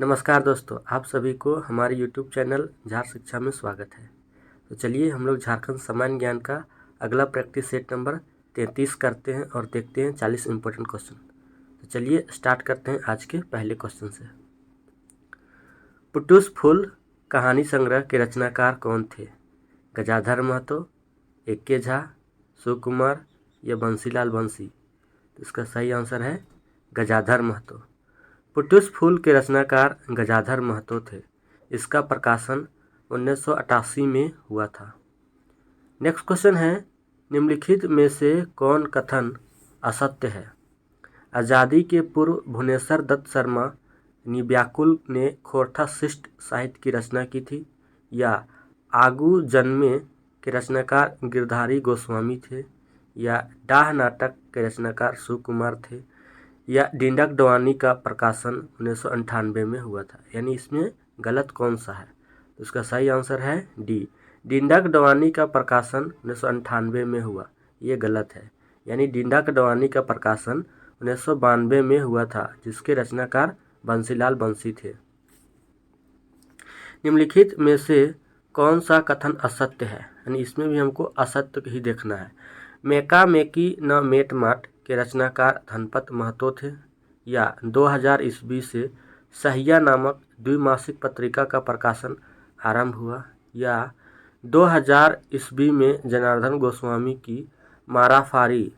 नमस्कार दोस्तों, आप सभी को हमारे YouTube चैनल झार शिक्षा में स्वागत है। तो चलिए हम लोग झारखंड सामान्य ज्ञान का अगला प्रैक्टिस सेट नंबर 33 करते हैं और देखते हैं 40 इम्पोर्टेंट क्वेश्चन। तो चलिए स्टार्ट करते हैं आज के पहले क्वेश्चन से। पुटुस फूल कहानी संग्रह के रचनाकार कौन थे? गजाधर महतो, ए.के. झा, सुकुमार या बंसीलाल बंसी? तो इसका सही आंसर है गजाधर महतो। पुटुस फूल के रचनाकार गजाधर महतो थे। इसका प्रकाशन 1988 में हुआ था। नेक्स्ट क्वेश्चन है, निम्नलिखित में से कौन कथन असत्य है? आज़ादी के पूर्व भुवनेश्वर दत्त शर्मा यानी व्याकुल ने खोरठा शिष्ट साहित्य की रचना की थी, या आगू जन्मे के रचनाकार गिरधारी गोस्वामी थे, या डाह नाटक के रचनाकार सुकुमार थे, या डिंडक डवानी का प्रकाशन 1998 में हुआ था। यानी इसमें गलत कौन सा है? तो इसका सही आंसर है डी, डिंडक डवानी का प्रकाशन 1998 में हुआ। ये गलत है। यानी डिंडक डवानी का प्रकाशन 1992 में हुआ था, जिसके रचनाकार बंसीलाल बंसी थे। निम्नलिखित में से कौन सा कथन असत्य है? यानी इसमें भी हमको असत्य ही देखना है। मेका मेकी न मेट माट के रचनाकार धनपत महतो थे, या 2000 ईस्वी से सहिया नामक द्विमासिक पत्रिका का प्रकाशन आरंभ हुआ, या 2000 ईस्वी में जनार्दन गोस्वामी की माराफारी,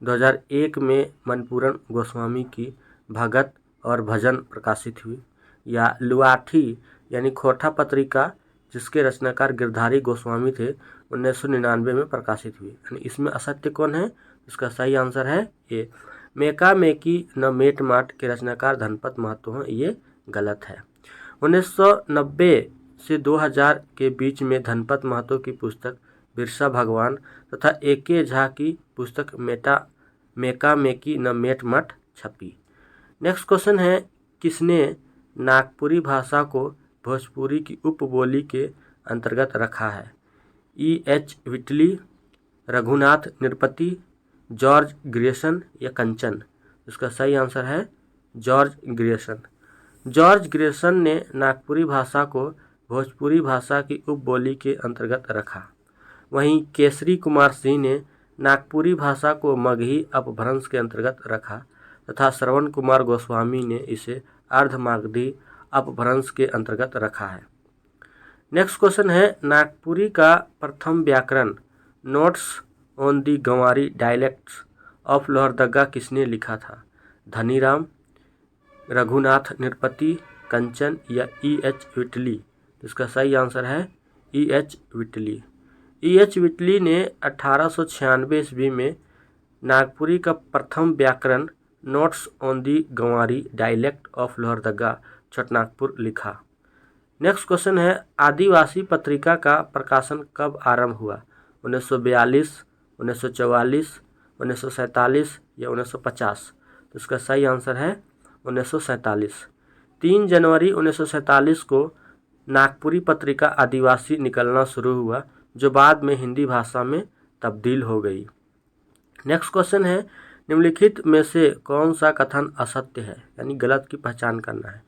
2001 में मनपूरन गोस्वामी की भगत और भजन प्रकाशित हुई, या लुआठी यानी खोरठा पत्रिका जिसके रचनाकार गिरधारी गोस्वामी थे 1999 में प्रकाशित हुई। यानी इसमें असत्य कौन है? इसका सही आंसर है ए, मेका मेकी न मेट माट के रचनाकार धनपत महतो हैं। ये गलत है। 1990 से 2000 के बीच में धनपत महतो की पुस्तक बिरसा भगवान तथा ए.के. झा की पुस्तक मेका मेकी न मेट माट छपी। नेक्स्ट क्वेश्चन है, किसने नागपुरी भाषा को भोजपुरी की उपबोली के अंतर्गत रखा है? E.H. Whitley, Raghunath Nirpati, George Grierson या कंचन? इसका सही आंसर है जॉर्ज ग्रियर्सन। जॉर्ज ग्रियर्सन ने नागपुरी भाषा को भोजपुरी भाषा की उपबोली के अंतर्गत रखा। वहीं केसरी कुमार सिंह ने नागपुरी भाषा को मगही अपभ्रंश के अंतर्गत रखा तथा श्रवण कुमार गोस्वामी ने इसे अर्धमागधी अपभ्रंश के अंतर्गत रखा है। नेक्स्ट क्वेश्चन है, नागपुरी का प्रथम व्याकरण notes on the Ganwari dialects of Lohardaga किसने लिखा था? धनीराम, रघुनाथ निरपति, कंचन या E.H. विटली? इसका सही आंसर है E.H. विटली। E.H. विटली ने 1896 ईस्वी में नागपुरी का प्रथम व्याकरण notes on the Ganwari dialect of Lohardaga Chotanagpur लिखा। नेक्स्ट क्वेश्चन है, आदिवासी पत्रिका का प्रकाशन कब आरंभ हुआ? 1942, 1944, 1947 या 1950? तो इसका सही आंसर है 1947। 3 जनवरी 1947 को नागपुरी पत्रिका आदिवासी निकलना शुरू हुआ, जो बाद में हिंदी भाषा में तब्दील हो गई। नेक्स्ट क्वेश्चन है, निम्नलिखित में से कौन सा कथन असत्य है? यानी गलत की पहचान करना है।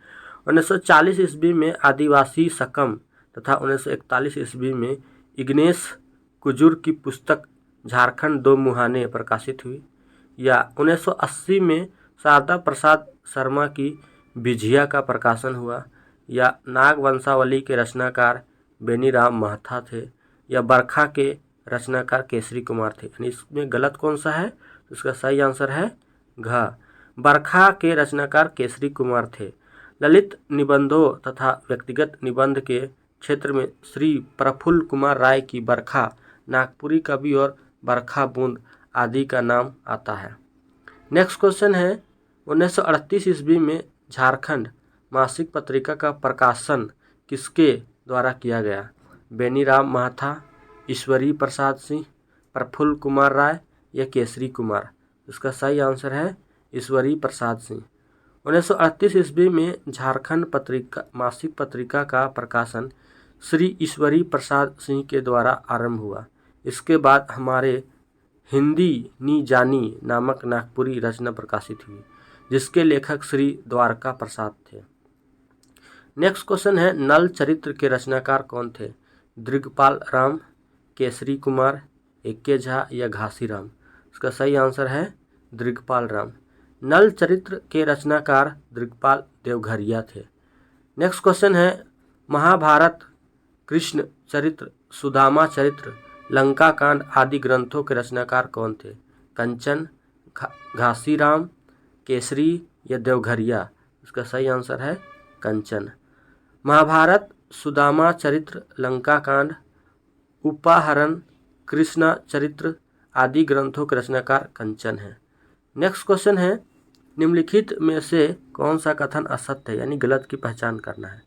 1940 ईस्वी में आदिवासी सकम तथा 1941 ईस्वी में इग्नेश कुजूर की पुस्तक झारखंड दो मुहाने प्रकाशित हुई, या 1980 में शारदा प्रसाद शर्मा की बिझिया का प्रकाशन हुआ, या नाग वंशावली के रचनाकार बेनीराम महथा थे, या बरखा के रचनाकार केसरी कुमार थे? यानी इसमें गलत कौन सा है? तो इसका सही आंसर है घ, बरखा के रचनाकार केसरी कुमार थे। ललित निबंधों तथा व्यक्तिगत निबंध के क्षेत्र में श्री प्रफुल्ल कुमार राय की बरखा नागपुरी कवि और बरखा बूंद आदि का नाम आता है। नेक्स्ट क्वेश्चन है, 1938 ईस्वी में झारखंड मासिक पत्रिका का प्रकाशन किसके द्वारा किया गया? बेनीराम महथा, ईश्वरी प्रसाद सिंह, प्रफुल्ल कुमार राय या केसरी कुमार? इसका सही आंसर है ईश्वरी प्रसाद सिंह। 1938 ईस्वी में झारखंड पत्रिका मासिक पत्रिका का प्रकाशन श्री ईश्वरी प्रसाद सिंह के द्वारा आरंभ हुआ। इसके बाद हमारे हिंदी नी जानी नामक नागपुरी रचना प्रकाशित हुई, जिसके लेखक श्री द्वारका प्रसाद थे। नेक्स्ट क्वेश्चन है नल चरित्र के रचनाकार कौन थे? दृगपाल राम, केसरी कुमार, एके झा या घासीराम? इसका सही आंसर है दृगपाल राम। नल चरित्र के रचनाकार दृगपाल देवघरिया थे। नेक्स्ट क्वेश्चन है महाभारत, कृष्ण चरित्र, सुदामा चरित्र, लंका कांड आदि ग्रंथों के रचनाकार कौन थे? कंचन, घासीराम, केसरी या देवघरिया? इसका सही आंसर है कंचन। महाभारत, सुदामा चरित्र, लंका कांड, उपाहरण, कृष्ण चरित्र आदि ग्रंथों के रचनाकार कंचन है। नेक्स्ट क्वेश्चन है निम्नलिखित में से कौन सा कथन असत्य है यानी गलत की पहचान करना है?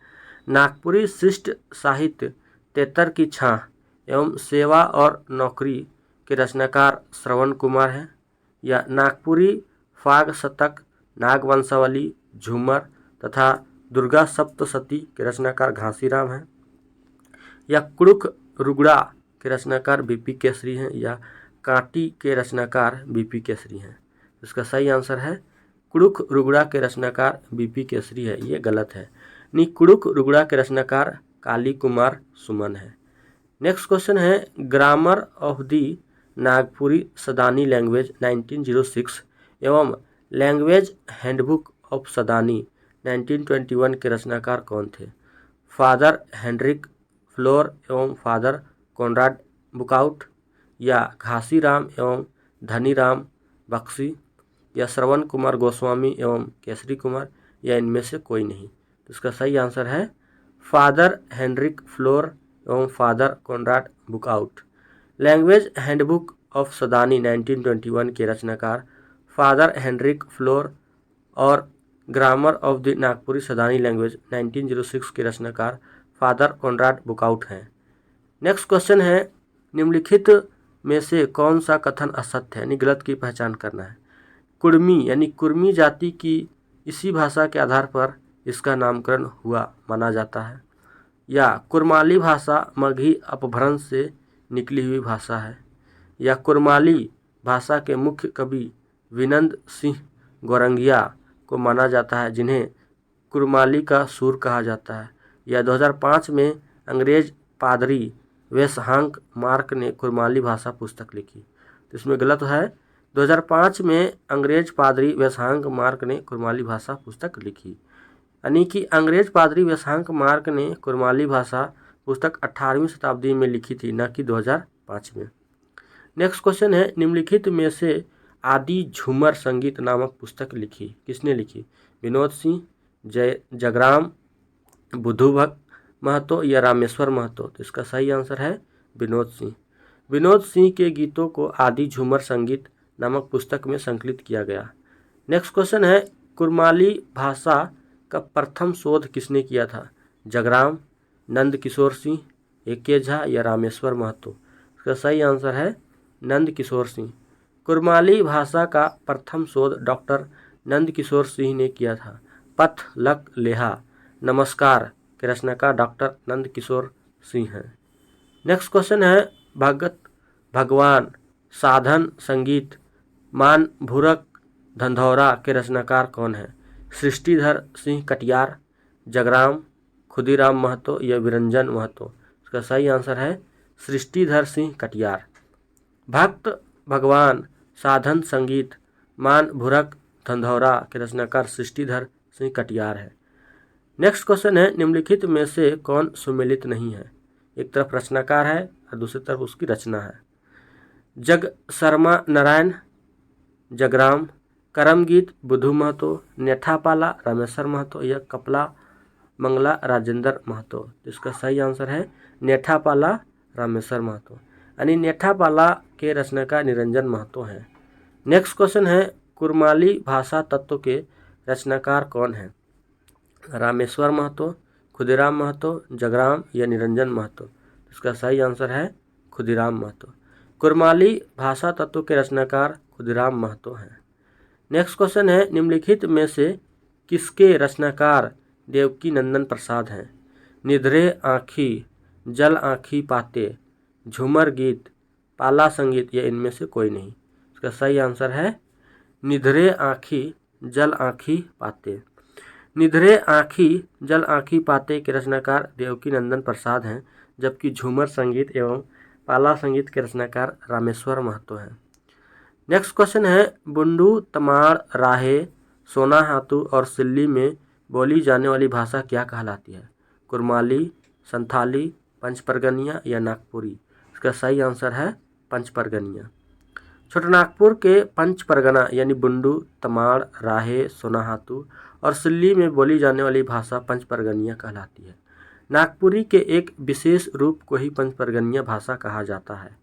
नागपुरी शिष्ट साहित्य, तेतर की छां एवं सेवा और नौकरी के रचनाकार श्रवण कुमार हैं, या नागपुरी फाग शतक, नागवंशावली, झूमर तथा दुर्गा सप्तशती के रचनाकार घासीराम हैं, या कुड़ुख रुगड़ा के रचनाकार बीपी केसरी हैं, या कांटी के रचनाकार बीपी केसरी हैं? इसका सही आंसर है कुड़ुख रुगड़ा के रचनाकार बीपी केसरी है। ये गलत है। कुड़ुख रुगड़ा के रचनाकार काली कुमार सुमन है। नेक्स्ट क्वेश्चन है grammar of the Nagpuri Sadani language 1906 एवं लैंग्वेज हैंडबुक ऑफ सदानी 1921 के रचनाकार कौन थे? फादर हेनरिक फ्लोर एवं फादर कॉनराड बुकाउट, या घासीराम एवं धनीराम बख्शी, या श्रवण कुमार गोस्वामी एवं केसरी कुमार, या इनमें से कोई नहीं? तो इसका सही आंसर है फादर हेनरिक फ्लोर एवं father Konrad Buckout. Language handbook of Sadani 1921 के रचनाकार फादर हेनरिक फ्लोर और grammar of the Nagpuri Sadani language 1906 के रचनाकार फादर कॉनराड बुकआउट हैं। नेक्स्ट क्वेश्चन है निम्नलिखित में से कौन सा कथन असत्य है यानी गलत की पहचान करना है? कुर्मी यानी कुर्मी जाति की इसी भाषा के आधार पर इसका नामकरण हुआ माना जाता है, या कुरमाली भाषा मगही अपभ्रंश से निकली हुई भाषा है, या कुरमाली भाषा के मुख्य कवि विनंद सिंह गौरंगिया को माना जाता है जिन्हें कुरमाली का सूर कहा जाता है, या 2005 में अंग्रेज पादरी वेशहांक मार्क ने कुरमाली भाषा पुस्तक लिखी? तो इसमें गलत है। 2005 में अंग्रेज पादरी वेशहांक मार्क ने कुरमाली भाषा पुस्तक लिखी, यानी कि अंग्रेज पादरी वेशहांक मार्क ने कुरमाली भाषा पुस्तक 18वीं शताब्दी में लिखी थी, न कि 2005 में। नेक्स्ट क्वेश्चन है निम्नलिखित में से आदि झूमर संगीत नामक पुस्तक लिखी किसने लिखी? विनोद सिंह, जगराम, बुद्धूभक्त महतो या रामेश्वर महतो? तो इसका सही आंसर है विनोद सिंह। विनोद सिंह के गीतों को आदि झूमर संगीत नामक पुस्तक में संकलित किया गया। नेक्स्ट क्वेश्चन है कुरमाली भाषा का प्रथम शोध किसने किया था? जगराम, नंद किशोर सिंह, एके झा या रामेश्वर महतो? इसका सही आंसर है नंद किशोर सिंह। कुरमाली भाषा का प्रथम शोध डॉक्टर नंद किशोर सिंह ने किया था। पथ लक लेहा नमस्कार के रचनाकार डॉक्टर नंद किशोर सिंह हैं। नेक्स्ट क्वेश्चन है भगत भगवान साधन संगीत मान भूरक धंधौरा के रचनाकार कौन है? सृष्टिधर सिंह कटियार, जगराम, खुदीराम महतो या विरंजन महतो? इसका सही आंसर है सृष्टिधर सिंह कटियार। भक्त भगवान साधन संगीत मान भूरक धंधौरा के रचनाकार सृष्टिधर सिंह कटियार है। नेक्स्ट क्वेश्चन है निम्नलिखित में से कौन सुमेलित नहीं है? एक तरफ रचनाकार है और दूसरी तरफ उसकी रचना है। जग शर्मा नारायण, जगराम, करमगीत बुद्धू महतो, नेठापाला रामेश्वर महतो या कपला मंगला राजेंद्र महतो? इसका सही आंसर है नेठापाला रामेश्वर महतो, यानी नेठापाला के रचनाकार निरंजन महतो हैं। नेक्स्ट क्वेश्चन है कुरमाली भाषा तत्व के रचनाकार कौन है? रामेश्वर महतो, खुदीराम महतो, जगराम या निरंजन महतो? इसका सही आंसर है खुदीराम महतो। कुरमाली भाषा तत्व के रचनाकार खुदीराम महतो हैं। नेक्स्ट क्वेश्चन है निम्नलिखित में से किसके रचनाकार देवकी नंदन प्रसाद हैं? निधरे आँखी, जल आँखी पाते, झूमर गीत, पाला संगीत या इनमें से कोई नहीं? इसका सही आंसर है निधरे आँखी, जल आँखी पाते। निधरे आँखी जल आँखी पाते के रचनाकार देवकी नंदन प्रसाद हैं, जबकि झूमर संगीत एवं पाला संगीत के रचनाकार रामेश्वर महतो हैं। नेक्स्ट क्वेश्चन है, बुंडू, तमाड़, राहे, सोना हातू और सिल्ली में बोली जाने वाली भाषा क्या कहलाती है? कुरमाली, संथाली, पंचपरगनिया या नागपुरी? इसका सही आंसर है पंचपरगनिया। छोटानागपुर के पंचपरगना यानी बुंडू, तमाड़, राहे, सोनाहातू और सिल्ली में बोली जाने वाली भाषा पंचपरगनिया कहलाती है। नागपुरी के एक विशेष रूप को ही पंचपरगनिया भाषा कहा जाता है।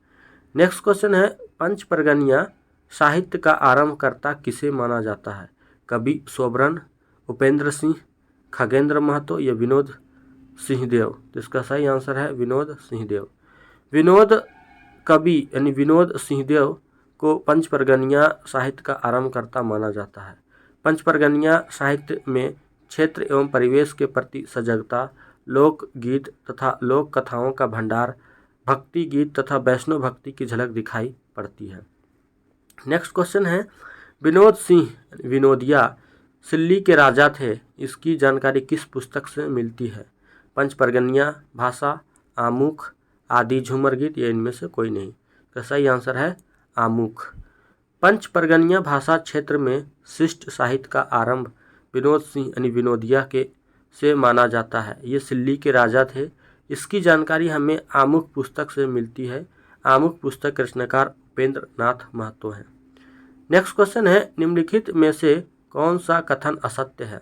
नेक्स्ट क्वेश्चन है, पंचपरगनिया साहित्य का आरंभकर्ता किसे माना जाता है? कवि सोबरन, उपेंद्र सिंह, खगेंद्र महतो या विनोद सिंहदेव? तो इसका सही आंसर है विनोद सिंहदेव। विनोद कवि यानी विनोद सिंहदेव को पंचपरगनिया साहित्य का आरंभकर्ता माना जाता है। पंचपरगनिया साहित्य में क्षेत्र एवं परिवेश के प्रति सजगता, लोकगीत तथा लोक कथाओं का भंडार, भक्ति गीत तथा वैष्णव भक्ति की झलक दिखाई पड़ती है। नेक्स्ट क्वेश्चन है, विनोद सिंह विनोदिया सिल्ली के राजा थे, इसकी जानकारी किस पुस्तक से मिलती है? पंचपरगनिया भाषा, आमुख, आदि झूमर गीत या इनमें से कोई नहीं? तो सही आंसर है आमुख। पंचपरगनिया भाषा क्षेत्र में शिष्ट साहित्य का आरंभ विनोद सिंह यानी विनोदिया के से माना जाता है। ये सिल्ली के राजा थे। इसकी जानकारी हमें आमुख पुस्तक से मिलती है। आमुख पुस्तक के रचनाकार उपेंद्र नाथ महतो हैं। नेक्स्ट क्वेश्चन है, निम्नलिखित में से कौन सा कथन असत्य है?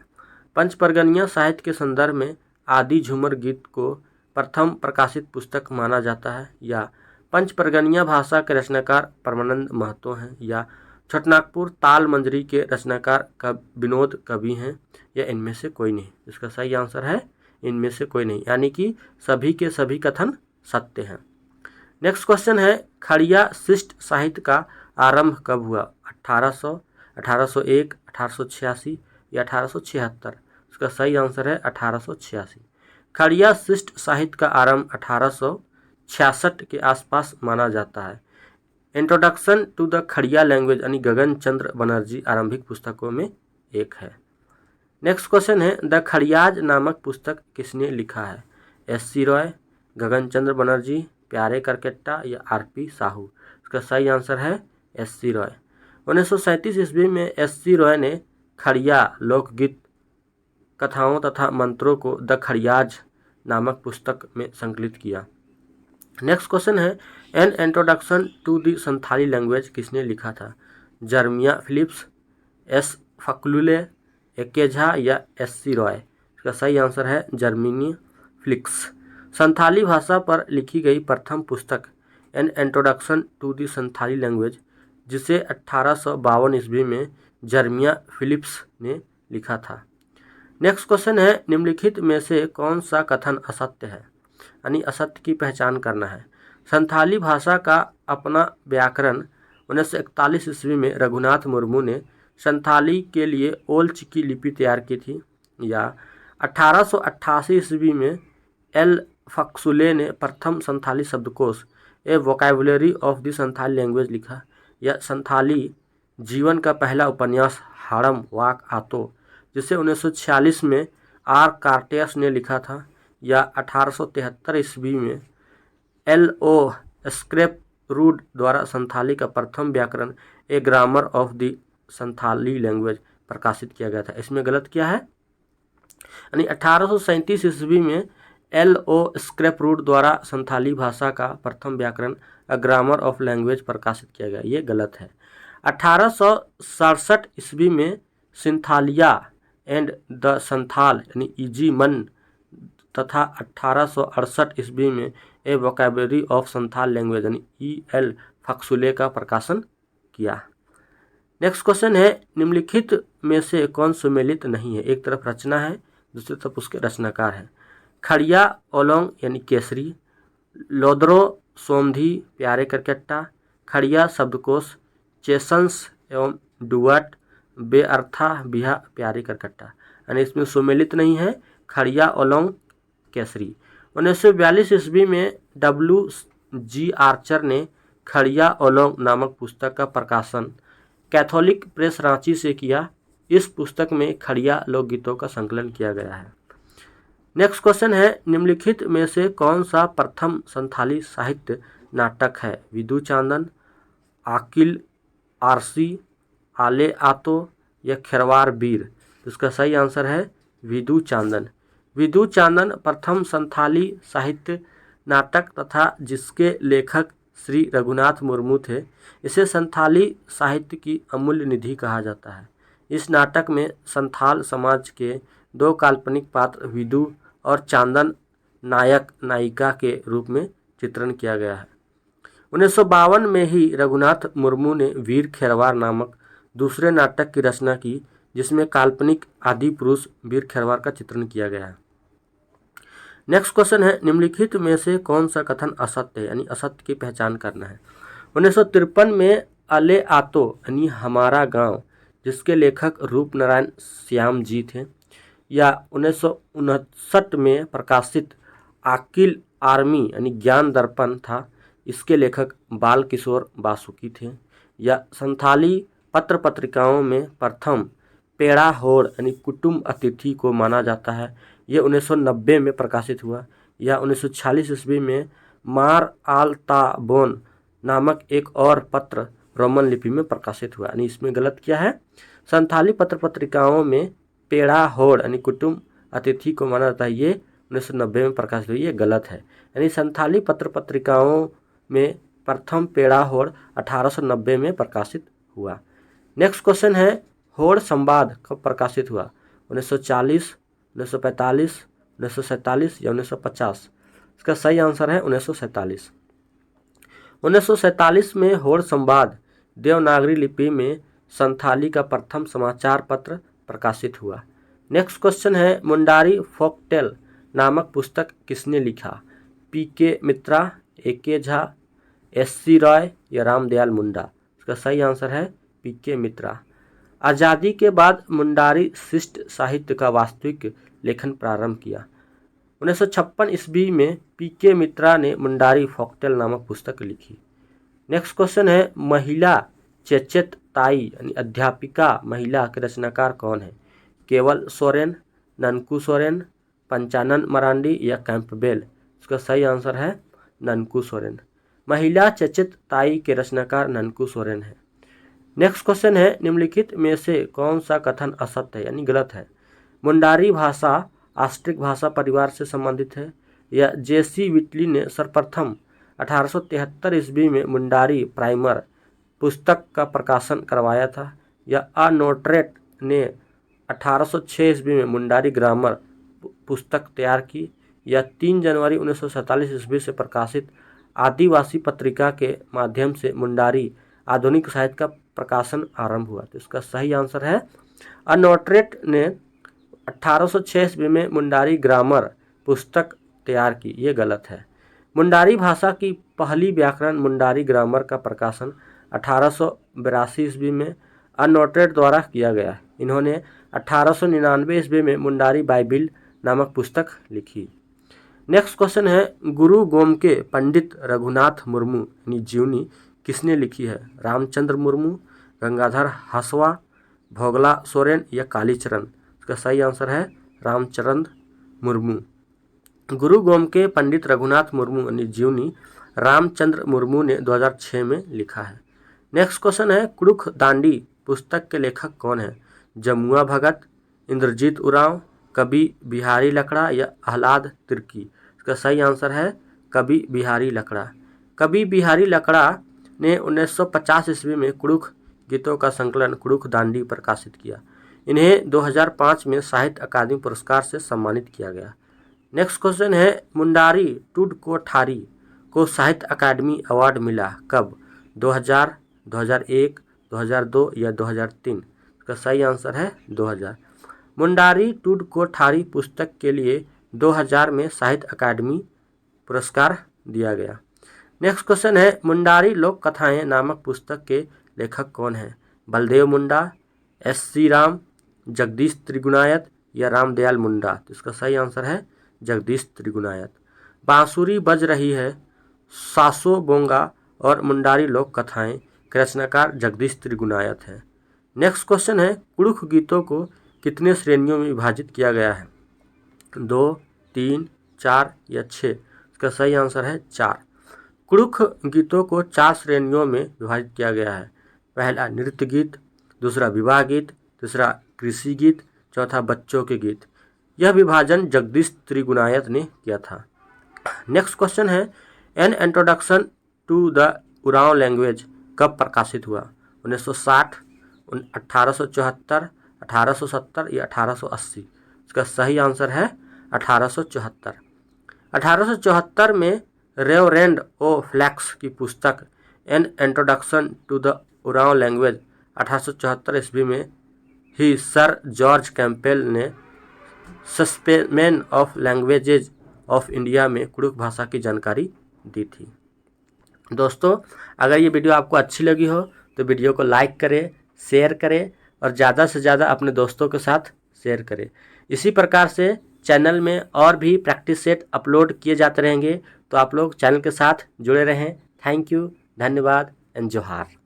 पंचपरगनिया साहित्य के संदर्भ में आदि झूमर गीत को प्रथम प्रकाशित पुस्तक माना जाता है, या पंचपरगनिया भाषा के रचनाकार परमानंद महतो हैं, या छोटानागपुर ताल मंजरी के रचनाकार विनोद कवि हैं, या इनमें से कोई नहीं? इसका सही आंसर है इनमें से कोई नहीं, यानी कि सभी के सभी कथन सत्य हैं। नेक्स्ट क्वेश्चन है, खड़िया शिष्ट साहित्य का आरंभ कब हुआ? 1800, 1801, 1886 या 1876? इसका सही आंसर है 1886। खड़िया शिष्ट साहित्य का आरंभ 1866 के आसपास माना जाता है। Introduction to the Kharia language यानी गगन चंद्र बनर्जी आरंभिक पुस्तकों में एक है। नेक्स्ट क्वेश्चन है, द खड़ियाज नामक पुस्तक किसने लिखा है? S.C. रॉय, गगन चंद्र बनर्जी, प्यारे करकेट्टा या R.P. साहू? इसका सही आंसर है S.C. रॉय। 1937 ईस्वी में S.C. रॉय ने खड़िया लोकगीत कथाओं तथा मंत्रों को द खड़ियाज नामक पुस्तक में संकलित किया। नेक्स्ट क्वेश्चन है, an introduction to the Santhali language किसने लिखा था? Jeremiah Phillips, S. फकलुले, A.K. झा या S.C. रॉय? इसका सही आंसर है जर्मिया फिलिप्स। संथाली भाषा पर लिखी गई प्रथम पुस्तक an introduction to the Santhali language, जिसे 1852 ईस्वी में जर्मिया फिलिप्स ने लिखा था। नेक्स्ट क्वेश्चन है, निम्नलिखित में से कौन सा कथन असत्य है? यानी असत्य की पहचान करना है। संथाली भाषा का अपना व्याकरण 1941 ईस्वी में रघुनाथ मुर्मू ने संथाली के लिए ओल चिकी लिपि तैयार की थी, या 1888 ईस्वी में एल फक्सुले ने प्रथम संथाली शब्दकोश a vocabulary of the Santhali language लिखा, या संथाली जीवन का पहला उपन्यास हाड़म वाक आतो जिसे 1946 में R. कार्टेस ने लिखा था, या 1873 ईस्वी में L.O. स्क्रैप रूड द्वारा संथाली का प्रथम व्याकरण a grammar of the Santhali language प्रकाशित किया गया था। इसमें गलत क्या है? यानी 1837 ईस्वी में L.O. स्क्रैप रूड द्वारा संथाली भाषा का प्रथम व्याकरण अ ग्रामर ऑफ लैंग्वेज प्रकाशित किया गया, ये गलत है। 1867 ईस्वी में सिंथालिया एंड द संथाल यानी ईजी मन तथा 1868 ईस्वी में ए वोकैबुलरी ऑफ संथाल लैंग्वेज यानी E.L. फक्सुले का प्रकाशन किया। नेक्स्ट क्वेश्चन है, निम्नलिखित में से कौन सुमेलित नहीं है? एक तरफ रचना है, दूसरी तरफ उसके रचनाकार हैं। खड़िया ओलोंग यानी केसरी, लोद्रो सोमधी प्यारे करकेट्टा, खड़िया शब्दकोश, चेसन्स एवं डुअट, बेअर्था बिहा प्यारे करकट्टा, यानी इसमें सुमेलित नहीं है खड़िया ओलोंग केसरी। 1942 ईस्वी में W.G. आर्चर ने खड़िया ओलोंग नामक पुस्तक का प्रकाशन कैथोलिक प्रेस रांची से किया, इस पुस्तक में खड़िया लोकगीतों का संकलन किया गया है। नेक्स्ट क्वेश्चन है, निम्नलिखित में से कौन सा प्रथम संथाली साहित्य नाटक है? विदु चांदन, आकिल आरसी, आले आतो या खेरवार वीर? तो इसका सही आंसर है विदु चांदन। विदु चांदन प्रथम संथाली साहित्य नाटक तथा जिसके लेखक श्री रघुनाथ मुर्मू थे। इसे संथाली साहित्य की अमूल्य निधि कहा जाता है। इस नाटक में संथाल समाज के दो काल्पनिक पात्र विदु और चांदन नायक नायिका के रूप में चित्रण किया गया है। 1952 में ही रघुनाथ मुर्मू ने वीर खेरवार नामक दूसरे नाटक की रचना की, जिसमें काल्पनिक आदि पुरुष वीर खेरवार का चित्रण किया गया है। नेक्स्ट क्वेश्चन है, निम्नलिखित में से कौन सा कथन असत्य है, यानी असत्य की पहचान करना है। 1953 में अले आतो यानी हमारा गांव, जिसके लेखक रूपनारायण श्याम जी थे, या 1959 में प्रकाशित आकिल आर्मी यानी ज्ञान दर्पण था, इसके लेखक बाल किशोर बासुकी थे, या संथाली पत्र पत्रिकाओं में प्रथम पेड़ा होड़ यानी कुटुंब अतिथि को माना जाता है, ये 1990 में प्रकाशित हुआ, या 1946 ईस्वी में मार आल ता बोन नामक एक और पत्र रोमन लिपि में प्रकाशित हुआ। यानी इसमें गलत क्या है? संथाली पत्र पत्रिकाओं में पेड़ा होड़ यानी कुटुंब अतिथि को माना जाता है, ये 1990 में प्रकाशित हुई, ये गलत है। यानी संथाली पत्र पत्रिकाओं में प्रथम पेड़ा होड़ 1890 में प्रकाशित हुआ। नेक्स्ट क्वेश्चन है, होड़ संवाद कब प्रकाशित हुआ? 1940, 1945, 1947 या 1950? इसका सही आंसर है 1947। 1947 में होड़ संवाद देवनागरी लिपि में संथाली का प्रथम समाचार पत्र प्रकाशित हुआ। नेक्स्ट क्वेश्चन है, मुंडारी फोकटेल नामक पुस्तक किसने लिखा? पी.के. मित्रा, ए.के. झा, एस.सी. रॉय या रामदयाल मुंडा? इसका सही आंसर है पी.के. मित्रा। आज़ादी के बाद मुंडारी शिष्ट साहित्य का वास्तविक लेखन प्रारंभ किया। 1956 ईस्वी में पी.के. मित्रा ने मुंडारी फोकटेल नामक पुस्तक लिखी। नेक्स्ट क्वेश्चन है, महिला चेचेत ताई यानी अध्यापिका महिला के रचनाकार कौन है? केवल सोरेन, ननकू सोरेन, पंचानन मरांडी या कैंपबेल? इसका सही आंसर है ननकू सोरेन। महिला चेचेत ताई के रचनाकार ननकू सोरेन है। नेक्स्ट क्वेश्चन है, निम्नलिखित में से कौन सा कथन असत्य है यानी गलत है? मुंडारी भाषा ऑस्ट्रिक भाषा परिवार से संबंधित है, या जे.सी. व्हिटली ने सर्वप्रथम 1873 ईस्वी में मुंडारी प्राइमर पुस्तक का प्रकाशन करवाया था, या अ नोटरेट ने 1806 ईस्वी में मुंडारी ग्रामर पुस्तक तैयार की, या 3 जनवरी 1947 ईस्वी से प्रकाशित आदिवासी पत्रिका के माध्यम से मुंडारी आधुनिक साहित्य का प्रकाशन आरंभ हुआ। तो इसका सही आंसर है अ नोटरेट ने 1806 ईस्वी में मुंडारी ग्रामर पुस्तक तैयार की, ये गलत है। मुंडारी भाषा की पहली व्याकरण मुंडारी ग्रामर का प्रकाशन 1882 ईस्वी में अ नोटरेट द्वारा किया गया। इन्होंने 1899 ईस्वी में मुंडारी बाइबिल नामक पुस्तक लिखी। नेक्स्ट क्वेश्चन है, गुरु गोमके पंडित रघुनाथ मुर्मू यानी जीवनी किसने लिखी है? रामचंद्र मुर्मू, गंगाधर हसवा, भोगला सोरेन या कालीचरण? इसका सही आंसर है रामचंद्र मुर्मू। गुरु गोमके पंडित रघुनाथ मुर्मू यानी जीवनी रामचंद्र मुर्मू ने 2006 में लिखा है। नेक्स्ट क्वेश्चन है, कुड़ुख दांडी पुस्तक के लेखक कौन है? जमुआ भगत, इंद्रजीत उरांव, कवि बिहारी लकड़ा या आह्लाद तिर्की? इसका सही आंसर है कवि बिहारी लकड़ा। कवि बिहारी लकड़ा ने 1950 ईस्वी में कुड़ुख गीतों का संकलन कुड़ुख दांडी प्रकाशित किया। इन्हें 2005 में साहित्य अकादमी पुरस्कार से सम्मानित किया गया। नेक्स्ट क्वेश्चन है, मुंडारी टुडकोठारी को साहित्य अकादमी अवार्ड मिला कब? 2000, 2001, 2002 या 2003? इसका सही आंसर है 2000। मुंडारी टुडकोठारी पुस्तक के लिए 2000 में साहित्य अकादमी पुरस्कार दिया गया। नेक्स्ट क्वेश्चन है, मुंडारी लोक कथाएं नामक पुस्तक के लेखक कौन हैं? बलदेव मुंडा, एस.सी. राम, जगदीश त्रिगुणायत या रामदयाल मुंडा? तो इसका सही आंसर है जगदीश त्रिगुणायत। बांसुरी बज रही है, सासो बोंगा और मुंडारी लोक कथाएं के रचनाकार जगदीश त्रिगुणायत हैं। नेक्स्ट क्वेश्चन है, कुड़ुख गीतों को कितने श्रेणियों में विभाजित किया गया है? 2, 3, 4 या 6? इसका सही आंसर है 4। कुड़ुख गीतों को 4 श्रेणियों में विभाजित किया गया है। पहला नृत्य गीत, दूसरा विवाह गीत, तीसरा कृषि गीत, चौथा बच्चों के गीत। यह विभाजन जगदीश त्रिगुणायत ने किया था। नेक्स्ट क्वेश्चन है, an introduction to the Oraon language कब प्रकाशित हुआ? 1960, 1874, 1870 या 1880? इसका सही आंसर है 1874। 1874 में रेवरेंड ओ फ्लैक्स की पुस्तक an introduction to the Oraon language 1874 ईस्वी में ही सर जॉर्ज कैंपबेल ने specimen of languages of India में कुड़ुख भाषा की जानकारी दी थी। दोस्तों, अगर ये वीडियो आपको अच्छी लगी हो तो वीडियो को लाइक करें, शेयर करें और ज़्यादा से ज़्यादा अपने दोस्तों के साथ शेयर करें। इसी प्रकार से चैनल में और भी प्रैक्टिस सेट अपलोड किए जाते रहेंगे, तो आप लोग चैनल के साथ जुड़े रहें। थैंक यू, धन्यवाद एंड जोहार।